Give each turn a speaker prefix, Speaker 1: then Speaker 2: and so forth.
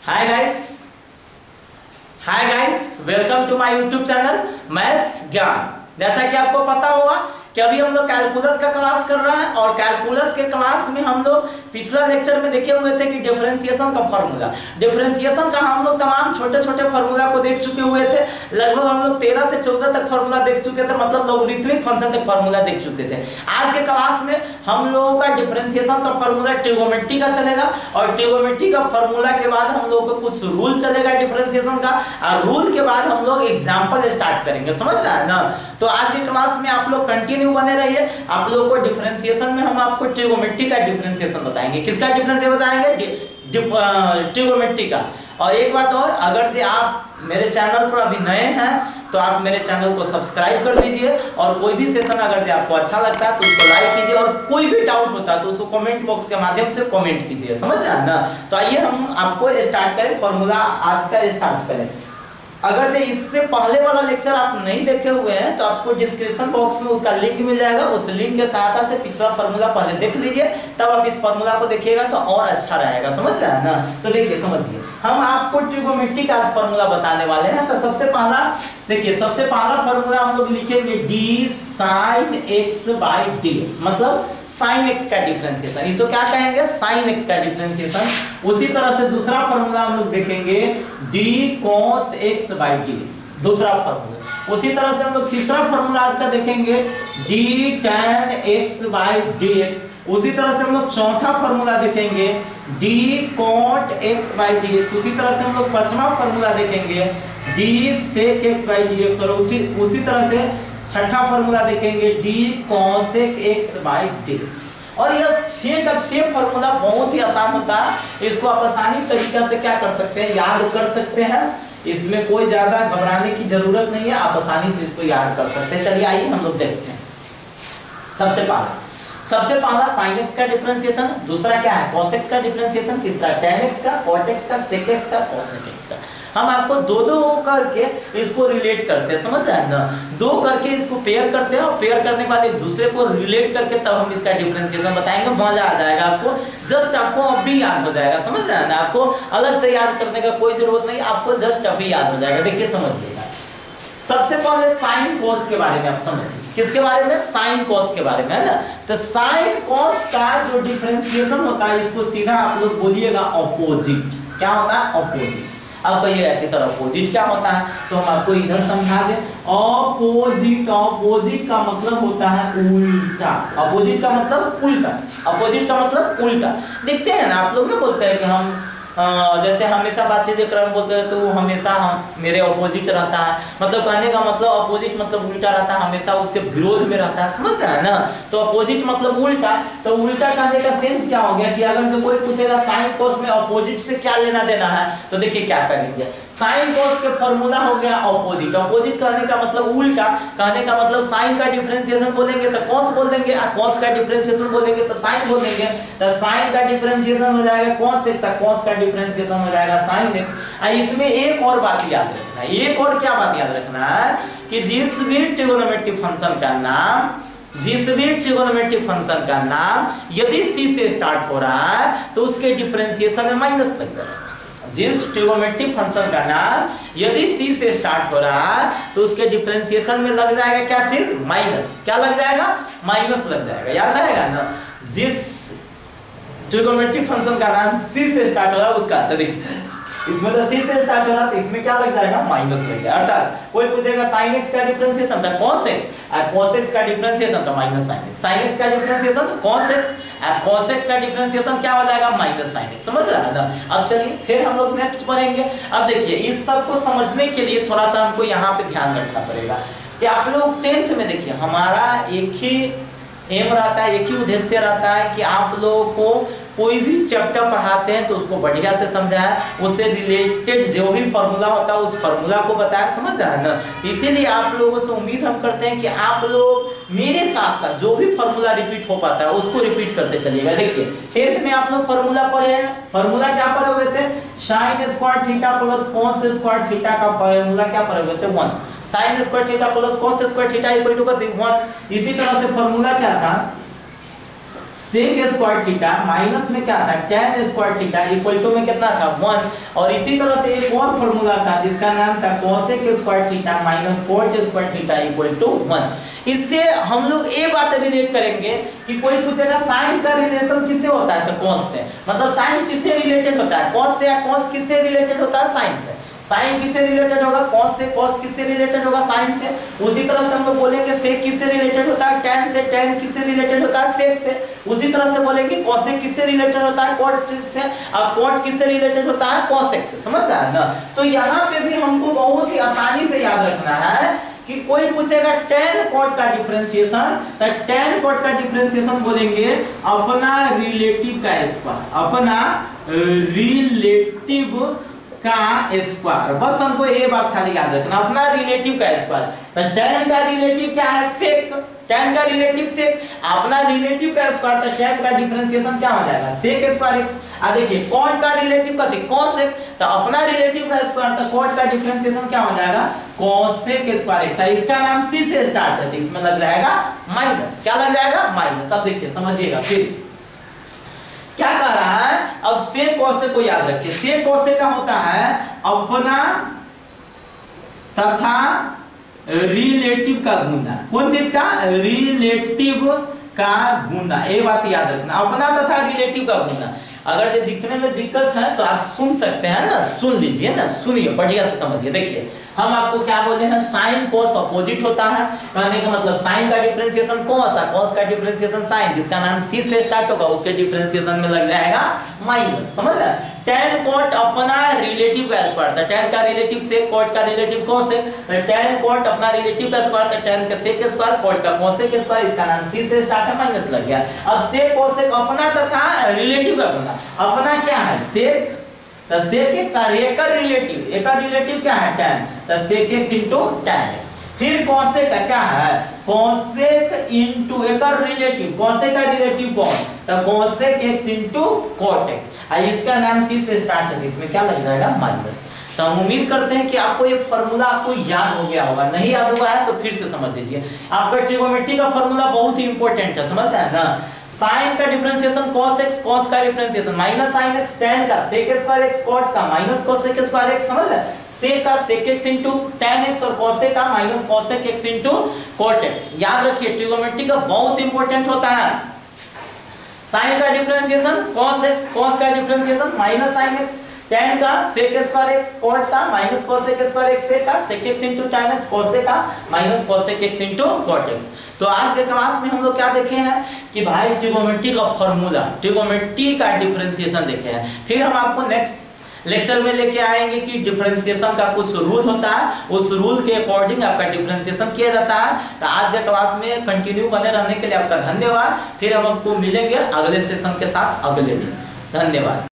Speaker 1: Hi guys, welcome to my YouTube channel maths Gyan. जैसा कि आपको पता होगा कि अभी हम लोग कैलकुलस का क्लास कर रहे हैं और कैलकुलस के क्लास में हम लोग पिछला लेक्चर में देखे हुए थे कि डिफरेंशिएशन का फार्मूला, डिफरेंशिएशन का हम लोग तमाम छोटे छोटे फार्मूला को देख चुके हुए थे। लगभग हम लोग 13 से 14 तक फार्मूला देख चुके थे, मतलब लॉगरिथमिक फंक्शन तक फार्मूला देख चुके थे। आज के क्लास में हम लोगों का डिफरेंशिएशन का फार्मूला ट्रिगोनोमेट्री का चलेगा और ट्रिगोनोमेट्री का फार्मूला के बाद हम लोगों को कुछ रूल चलेगा डिफरेंशिएशन का, और रूल के बाद हम लोग एग्जांपल स्टार्ट करेंगे। समझ रहे हैं ना? तो आज के क्लास में आप लोग कंटिन्यू बने रहिए। आप लोगों को डिफरेंशिएशन में हम आपको ट्रिगोनोमेट्री का डिफरेंशिएशन बताएंगे। किसका डिफरेंशिएशन बताएंगे? ट्रिगोनोमेट्री का। और एक बात और, अगर आप मेरे चैनल पर अभी नए हैं तो आप मेरे चैनल को सब्सक्राइब कर दीजिए, और कोई भी सेशन अगर आपको अच्छा लगता है तो उसको लाइक कीजिए, और कोई भी डाउट होता है तो उसको कमेंट बॉक्स के माध्यम से कमेंट कीजिए। समझ रहे हैं ना? तो आइए हम आपको स्टार्ट करें, फॉर्मूला आज का स्टार्ट करें। अगर इससे पहले वाला लेक्चर आप नहीं देखे हुए हैं तो आपको डिस्क्रिप्शन बॉक्स में उसका लिंक मिल जाएगा। उस लिंक के सहायता से पिछला फार्मूला पहले देख लीजिए, तब आप इस फार्मूला को देखिएगा तो और अच्छा रहेगा। समझ रहे हैं ना? तो देखिए, समझिए, हम आपको ट्रिगोनोमेट्री का फार्मूला बताने वाले हैं। तो सबसे पहला देखिए, सबसे पहला फार्मूला हम लोग लिखेंगे d sin x by dx, मतलब sin x का डिफरेंशिएशन। इसको क्या कहेंगे? sin x का डिफरेंशिएशन। उसी तरह से दूसरा फार्मूला हम लोग देखेंगे d cos x by dx, दूसरा फार्मूला। उसी तरह से हम लोग तीसरा फार्मूला आज का देखेंगे d tan x by dx। उसी तरह से हम लोग चौथा फार्मूला देखेंगे d cot x by dx। उसी तरह से हम लोग पांचवा फार्मूला देखेंगे d sec x by dx। और उसी तरह से छठा फार्मूला देखेंगे d cosec x by dx। और यह 6 का 6 फार्मूला बहुत ही आसान होता है। इसको आप आसानी तरीका से क्या कर सकते हैं? याद कर सकते हैं। इसमें कोई ज्यादा घबराने की जरूरत नहीं है, आप आसानी से इसको याद कर सकते हैं। चलिए आइए हम लोग देखते हैं। सबसे पहला sin x का डिफरेंशिएशन, दूसरा क्या है? cos x का डिफरेंशिएशन, तीसरा tan x का, cot x का, sec x का, cosec x का। हम आपको दो करके इसको रिलेट करते हैं। समझ रहे हैं ना? दो करके इसको पेयर करते हैं, और पेयर करने के बाद एक दूसरे को रिलेट करके तब हम इसका डिफरेंशिएशन बताएंगे। मजा आ जाएगा आपको, जस्ट आपको अभी याद हो जाएगा। समझ रहे हैं ना? आपको अलग से याद करने का कोई जरूरत नहीं, आपको जस्ट अभी याद हो जाएगा। देखिए, समझिएगा। सबसे पहले साइन कोस के बारे में आप समझिए। किसके बारे में? साइन कोस के बारे में, है ना? तो साइन कोस का जो डिफरेंशिएशन होता है, इसको सीधा आप लोग बोलिएगा ऑपोजिट। क्या होता है? ऑपोजिट। अब कहिएगा कि सर ऑपोजिट क्या होता है, तो हम आपको इधर समझा दें। ऑपोजिट, ऑपोजिट का मतलब होता है उल्टा। ऑपोजिट का मतलब उल्टा, ऑपोजिट का मतलब उल्टा। देखते हैं ना, आप लोग ना बोलते हैं कि हम जैसे हमेशा बातचीत कर रहे हैं, बोलते हैं तो वो हमेशा मेरे ऑपोजिट रहता है, मतलब कहने का मतलब ऑपोजिट मतलब उल्टा रहता है, हमेशा उसके विरोध में रहता है। समझते हैं ना? तो ऑपोजिट मतलब उल्टा। तो उल्टा कहने का सेंस क्या हो गया कि अगर जो कोई पूछेगा साइन कोस में ऑपोजिट से क्या लेना देना है, तो देखिए क्या करेंगे। साइन कोस के फार्मूला हो गया ऑपोजिट। ऑपोजिट कहने का मतलब उल्टा, कहने का मतलब साइन का डिफरेंशिएशन बोलेंगे तो कॉस बोल देंगे, और कॉस का डिफरेंशिएशन बोलेंगे तो साइन बोल देंगे। तो साइन का डिफरेंशिएशन हो जाएगा कॉस x, कॉस का डिफरेंशिएशन हो जाएगा साइन x। इसमें एक और बात याद रखना है। एक और क्या बात याद रखना है कि जिस भी ट्रिगोनोमेट्रिक फंक्शन का नाम यदि c से स्टार्ट हो रहा है तो उसके डिफरेंशिएशन में माइनस लग जाएगा। जिस ट्रिगोनोमेट्रिक फंक्शन का नाम यदि c से स्टार्ट हो रहा है तो उसके डिफरेंशिएशन में लग जाएगा क्या चीज? माइनस। क्या लग जाएगा? माइनस लग जाएगा। याद रहेगा ना? जिस ट्रिगोनोमेट्रिक फंक्शन का नाम c से स्टार्ट हो रहा है उसका, तो देखिए इसमें तो c से स्टार्ट हो रहा है तो इसमें क्या लग जाएगा? माइनस लग जाएगा। अर्थात कोई पूछेगा sin x का डिफरेंशिएशन तो cos x, और cos x का डिफरेंशिएशन तो minus sin x। sin x का डिफरेंशिएशन तो cos x, और cos x का डिफरेंशिएशन क्या हो जाएगा? Minus sin x। समझ रहे हैं ना? अब चलिए फिर हम लोग नेक्स्ट पढ़ेंगे। अब देखिए, इस सब को समझने के लिए थोड़ा सा हमको यहाँ पे ध्यान रखना पड़ेगा कि आप लोग 10th में देखिए, हमारा एक ही एम रहता है, एक ही उद्देश्य रहता है कि आप लोगों को कोई भी चैप्टर पढ़ाते हैं तो उसको बढ़िया से समझाया, उससे रिलेटेड जो भी फार्मूला होता है उस फार्मूला को बताया। समझ रहे हैं ना? इसीलिए आप लोगों से उम्मीद हम करते हैं कि आप लोग मेरे साथ साथ जो भी फार्मूला रिपीट हो पाता है उसको रिपीट करते चलिएगा। देखिए 10th में आप लोग फार्मूला पढ़े हैं। फार्मूला क्या पढ़े हुए थे? sin square theta plus cos square theta का फार्मूला क्या पढ़े हुए थे? 1। sin square theta plus cos square theta equal to 1। इसी तरह से फार्मूला क्या था? सेक स्क्वायर थीटा माइनस में क्या था tan square theta equal to में कितना था 1। और इसी तरह से एक और फार्मूला था जिसका नाम था cosec square theta minus cot square theta equal to 1। इससे हम लोग ये बात रिलेट करेंगे कि कोई पूछेगा साइन का रिलेशन किससे होता है तो cos से, मतलब साइन किससे रिलेटेड होता है cos से, या cos किससे रिलेटेड होता है साइन से। साइन किससे रिलेटेड होगा cos से, cos किससे रिलेटेड होगा साइन से। उसी तरह से हम लोग बोलेंगे sec किससे रिलेटेड होता है tan से, tan किससे रिलेटेड होता है sec से। उसी तरह से बोलेंगे cosec किससे रिलेटेड होता है cot से, और cot किससे रिलेटेड होता है cosec से। समझ रहा है ना। तो यहाँ पे भी हमको बहुत ही आसानी से याद रखना है कि कोई पूछेगा tan cot का डिफरेंशिएशन, तो tan cot का डिफरेंशिएशन बोलेंगे अपना रिलेटिव का स्क्वायर, अपना रिलेटिव का स्क्वायर। बस हमको ये बात खाली याद रखना, अपना रिलेटिव का स्क्वायर। तो tan का रिलेटिव क्या है sec, tan का रिलेटिव sec, अपना रिलेटिव का स्क्वायर, तो tan का डिफरेंशिएशन क्या हो जाएगा sec स्क्वायर x। आ देखिए cot का रिलेटिव कथी cosec, तो अपना रिलेटिव का स्क्वायर, तो cot का डिफरेंशिएशन क्या हो जाएगा cosec स्क्वायर x। इसका नाम c से स्टार्ट है, इसमें लग जाएगा माइनस। क्या लग जाएगा माइनस। अब देखिए समझिएगा फिर क्या कह रहा है। अब sec cosec को याद रखिए, sec cosec का होता है अपना तथा रिलेटिव का गुना। कौन चीज का रिलेटिव का गुना, ये बात याद रखना, अपना तथा रिलेटिव का गुना। अगर ये दिखने में दिक्कत है तो आप सुन सकते हैं ना, सुन लीजिए ना, सुनिए बढ़िया से समझिए। देखिए हम आपको क्या बोले हैं साइन cos अपोजिट होता है, कहने का मतलब साइन का डिफरेंशिएशन cos है, cos का डिफरेंशिएशन साइन, जिसका नाम c से स्टार्ट होगा, उसके डिफरेंशिएशन में लग जाएगा माइनस। समझ रहे। tan cot अपना रिलेटिव का स्क्वायर था, tan का रिलेटिव sec, cot का रिलेटिव cos है, तो tan cot अपना रिलेटिव का स्क्वायर था, tan का sec स्क्वायर, cot का cosec स्क्वायर, इसका नाम c से स्टार्ट है, माइनस लग गया। अब sec cosec अपना तथा रिलेटिव का गुना, अपना क्या है sec, तो sec x और एक का रिलेटिव क्या है tan, तो sec x into tan x। फिर cosec का क्या है cosec into एक का रिलेटिव, cosec का रिलेटिव कौन, तो cosec x into cot x, और इसका नाम c से स्टार्ट है, इसमें क्या लग जाएगा माइनस। तो हम उम्मीद करते हैं कि आपको ये फार्मूला आपको याद हो गया होगा, नहीं याद हुआ है तो फिर से समझ लीजिए। आपका ट्रिगोनोमेट्री का फार्मूला बहुत ही इंपॉर्टेंट है, समझते हैं ना। साइन का डिफरेंशिएशन cos x, cos का differentiation minus sin x, tan का sec स्क्वायर x, cot का माइनस cosec स्क्वायर x। समझ रहे। sec का sec x into tan x और cosec का minus cosec x into cot x। याद रखिए ट्रिगोनोमेट्री का बहुत इंपॉर्टेंट होता है। साइन का डिफरेंशिएशन cos x, cos का differentiation minus sin x, tan का sec स्क्वायर x, cot का minus cosec square x, sec का sec x into tan x, cosec का minus cosec x into cot x। तो आज के class में हम लोग क्या देखे हैं कि भाई ट्रिगोनोमेट्री का फार्मूला, ट्रिगोनोमेट्री का डिफरेंशिएशन देखे हैं। फिर हम आपको नेक्स्ट लेक्चर में लेके आएंगे कि डिफरेंशिएशन का कुछ रूल होता है, उस रूल के अकॉर्डिंग आपका डिफरेंशिएशन किया जाता है। तो आज के क्लास में कंटिन्यू बने रहने के लिए आपका धन्यवाद। फिर हम आपको मिलेंगे अगले सेशन के साथ अगले दिन। धन्यवाद।